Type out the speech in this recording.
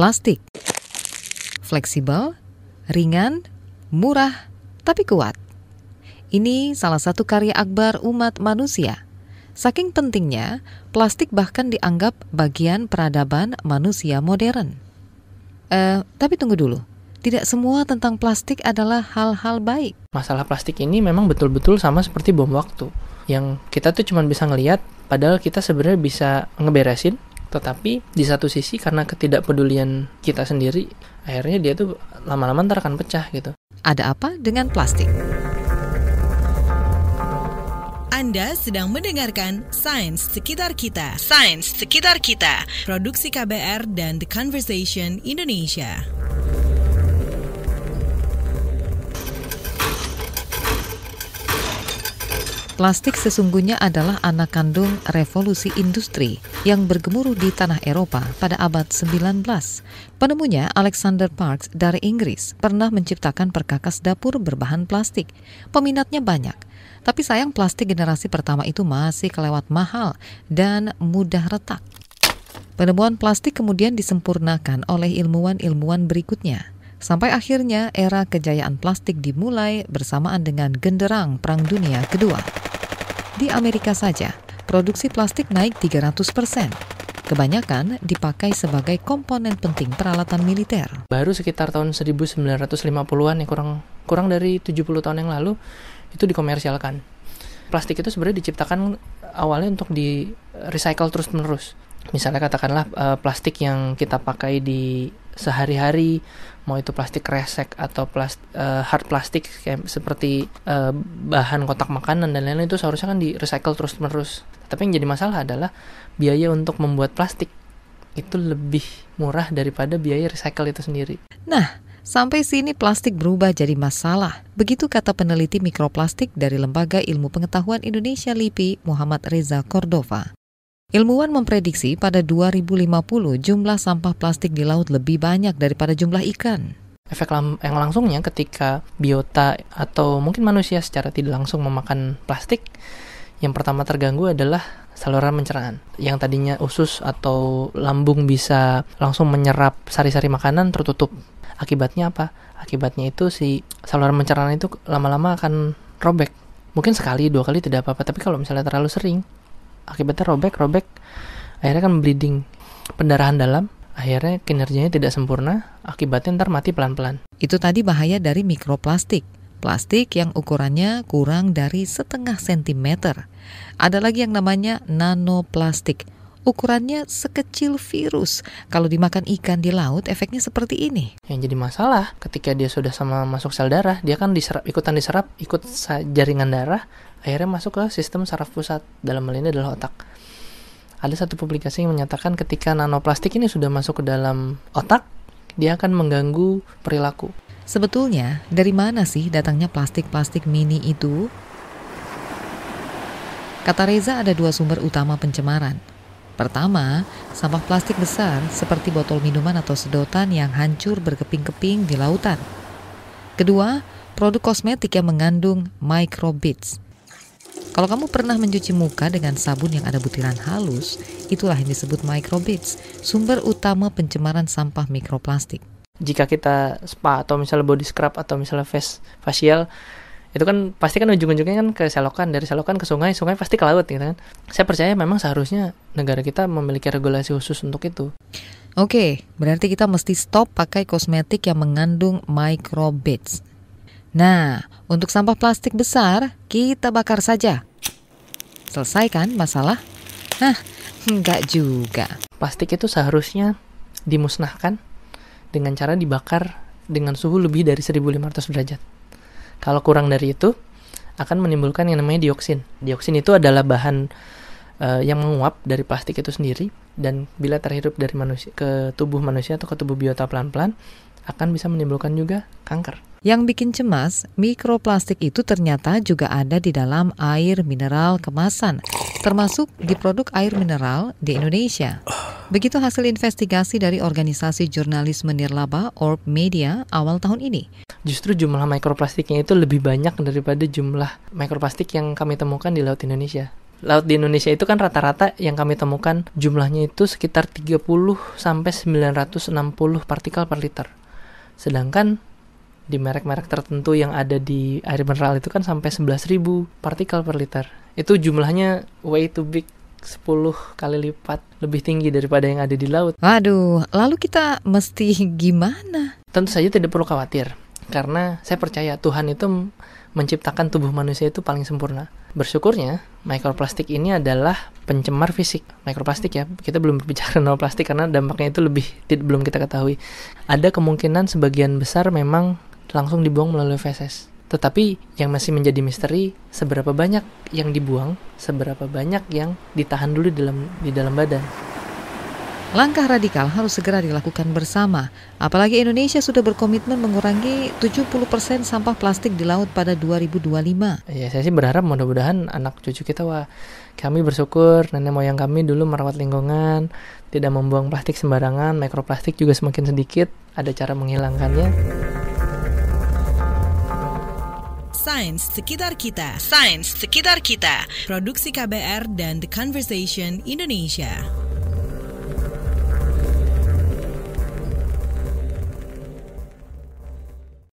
Plastik. Fleksibel, ringan, murah, tapi kuat. Ini salah satu karya akbar umat manusia. Saking pentingnya, plastik bahkan dianggap bagian peradaban manusia modern. Tapi tunggu dulu. Tidak semua tentang plastik adalah hal-hal baik. Masalah plastik ini memang betul-betul sama seperti bom waktu. Yang kita tuh cuma bisa ngelihat, padahal kita sebenarnya bisa ngeberesin. Tetapi di satu sisi karena ketidakpedulian kita sendiri, akhirnya dia tuh lama-lama ntar akan pecah gitu. Ada apa dengan plastik? Anda sedang mendengarkan Sains Sekitar Kita. Sains Sekitar Kita. Produksi KBR dan The Conversation Indonesia. Plastik sesungguhnya adalah anak kandung revolusi industri yang bergemuruh di tanah Eropa pada abad 19. Penemunya Alexander Parkes dari Inggris pernah menciptakan perkakas dapur berbahan plastik. Peminatnya banyak, tapi sayang plastik generasi pertama itu masih kelewat mahal dan mudah retak. Penemuan plastik kemudian disempurnakan oleh ilmuwan-ilmuwan berikutnya. Sampai akhirnya era kejayaan plastik dimulai bersamaan dengan genderang Perang Dunia Kedua. Di Amerika saja, produksi plastik naik 300%. Kebanyakan dipakai sebagai komponen penting peralatan militer. Baru sekitar tahun 1950-an ya, kurang dari 70 tahun yang lalu, itu dikomersialkan. Plastik itu sebenarnya diciptakan awalnya untuk di recycle terus-menerus. Misalnya katakanlah plastik yang kita pakai di sehari-hari, mau itu plastik kresek atau hard plastik kayak seperti bahan kotak makanan dan lain-lain, itu seharusnya kan di recycle terus-menerus. Tapi yang jadi masalah adalah biaya untuk membuat plastik itu lebih murah daripada biaya recycle itu sendiri. Nah, sampai sini plastik berubah jadi masalah. Begitu kata peneliti mikroplastik dari Lembaga Ilmu Pengetahuan Indonesia LIPI, Muhammad Reza Cordova. Ilmuwan memprediksi pada 2050 jumlah sampah plastik di laut lebih banyak daripada jumlah ikan. Efek yang langsungnya ketika biota atau mungkin manusia secara tidak langsung memakan plastik, yang pertama terganggu adalah saluran pencernaan. Yang tadinya usus atau lambung bisa langsung menyerap sari-sari makanan tertutup. Akibatnya apa? Akibatnya itu si saluran pencernaan itu lama-lama akan robek. Mungkin sekali, 2 kali tidak apa-apa, tapi kalau misalnya terlalu sering, akibatnya robek, akhirnya kan bleeding, pendarahan dalam, akhirnya kinerjanya tidak sempurna, akibatnya ntar mati pelan-pelan. Itu tadi bahaya dari mikroplastik. Plastik yang ukurannya kurang dari 0,5 sentimeter. Ada lagi yang namanya nanoplastik. Ukurannya sekecil virus. Kalau dimakan ikan di laut, efeknya seperti ini. Yang jadi masalah, ketika dia sudah sama masuk sel darah, dia kan ikutan diserap, ikut jaringan darah, akhirnya masuk ke sistem saraf pusat, dalam hal ini adalah otak. Ada satu publikasi yang menyatakan ketika nanoplastik ini sudah masuk ke dalam otak, dia akan mengganggu perilaku. Sebetulnya, dari mana sih datangnya plastik-plastik mini itu? Kata Reza, ada 2 sumber utama pencemaran. Pertama, sampah plastik besar seperti botol minuman atau sedotan yang hancur berkeping-keping di lautan. Kedua, produk kosmetik yang mengandung microbeads. Kalau kamu pernah mencuci muka dengan sabun yang ada butiran halus, itulah yang disebut microbeads, sumber utama pencemaran sampah mikroplastik. Jika kita spa atau misalnya body scrub atau misalnya facial, itu kan pasti kan ujung-ujungnya kan ke selokan, dari selokan ke sungai pasti ke laut gitu kan. Saya percaya memang seharusnya negara kita memiliki regulasi khusus untuk itu. Oke, berarti kita mesti stop pakai kosmetik yang mengandung microbeads. Nah, untuk sampah plastik besar, kita bakar saja. Selesai kan masalah? Nah, enggak juga. Plastik itu seharusnya dimusnahkan dengan cara dibakar dengan suhu lebih dari 1500 derajat. Kalau kurang dari itu, akan menimbulkan yang namanya dioksin. Dioksin itu adalah bahan yang menguap dari plastik itu sendiri, dan bila terhirup dari manusia ke tubuh manusia atau ke tubuh biota pelan-pelan, akan bisa menimbulkan juga kanker. Yang bikin cemas, mikroplastik itu ternyata juga ada di dalam air mineral kemasan, termasuk di produk air mineral di Indonesia. Begitu hasil investigasi dari organisasi jurnalisme nirlaba Orb Media awal tahun ini. Justru jumlah mikroplastiknya itu lebih banyak daripada jumlah mikroplastik yang kami temukan di laut Indonesia. Laut di Indonesia itu kan rata-rata yang kami temukan jumlahnya itu sekitar 30 sampai 960 partikel per liter. Sedangkan di merek-merek tertentu yang ada di air mineral itu kan sampai 11.000 partikel per liter. Itu jumlahnya way too big, 10 kali lipat lebih tinggi daripada yang ada di laut. Waduh, lalu kita mesti gimana? Tentu saja tidak perlu khawatir, karena saya percaya Tuhan itu menciptakan tubuh manusia itu paling sempurna. Bersyukurnya, mikroplastik ini adalah pencemar fisik. Mikroplastik ya, kita belum berbicara nanoplastik karena dampaknya itu belum kita ketahui. Ada kemungkinan sebagian besar memang langsung dibuang melalui feses. Tetapi yang masih menjadi misteri, seberapa banyak yang dibuang, seberapa banyak yang ditahan dulu di dalam badan. Langkah radikal harus segera dilakukan bersama, apalagi Indonesia sudah berkomitmen mengurangi 70% sampah plastik di laut pada 2025. Ya, saya sih berharap mudah-mudahan anak cucu kita, kami bersyukur nenek moyang kami dulu merawat lingkungan, tidak membuang plastik sembarangan, mikroplastik juga semakin sedikit, ada cara menghilangkannya. Sains Sekitar Kita. Sains Sekitar Kita. Produksi KBR dan The Conversation Indonesia.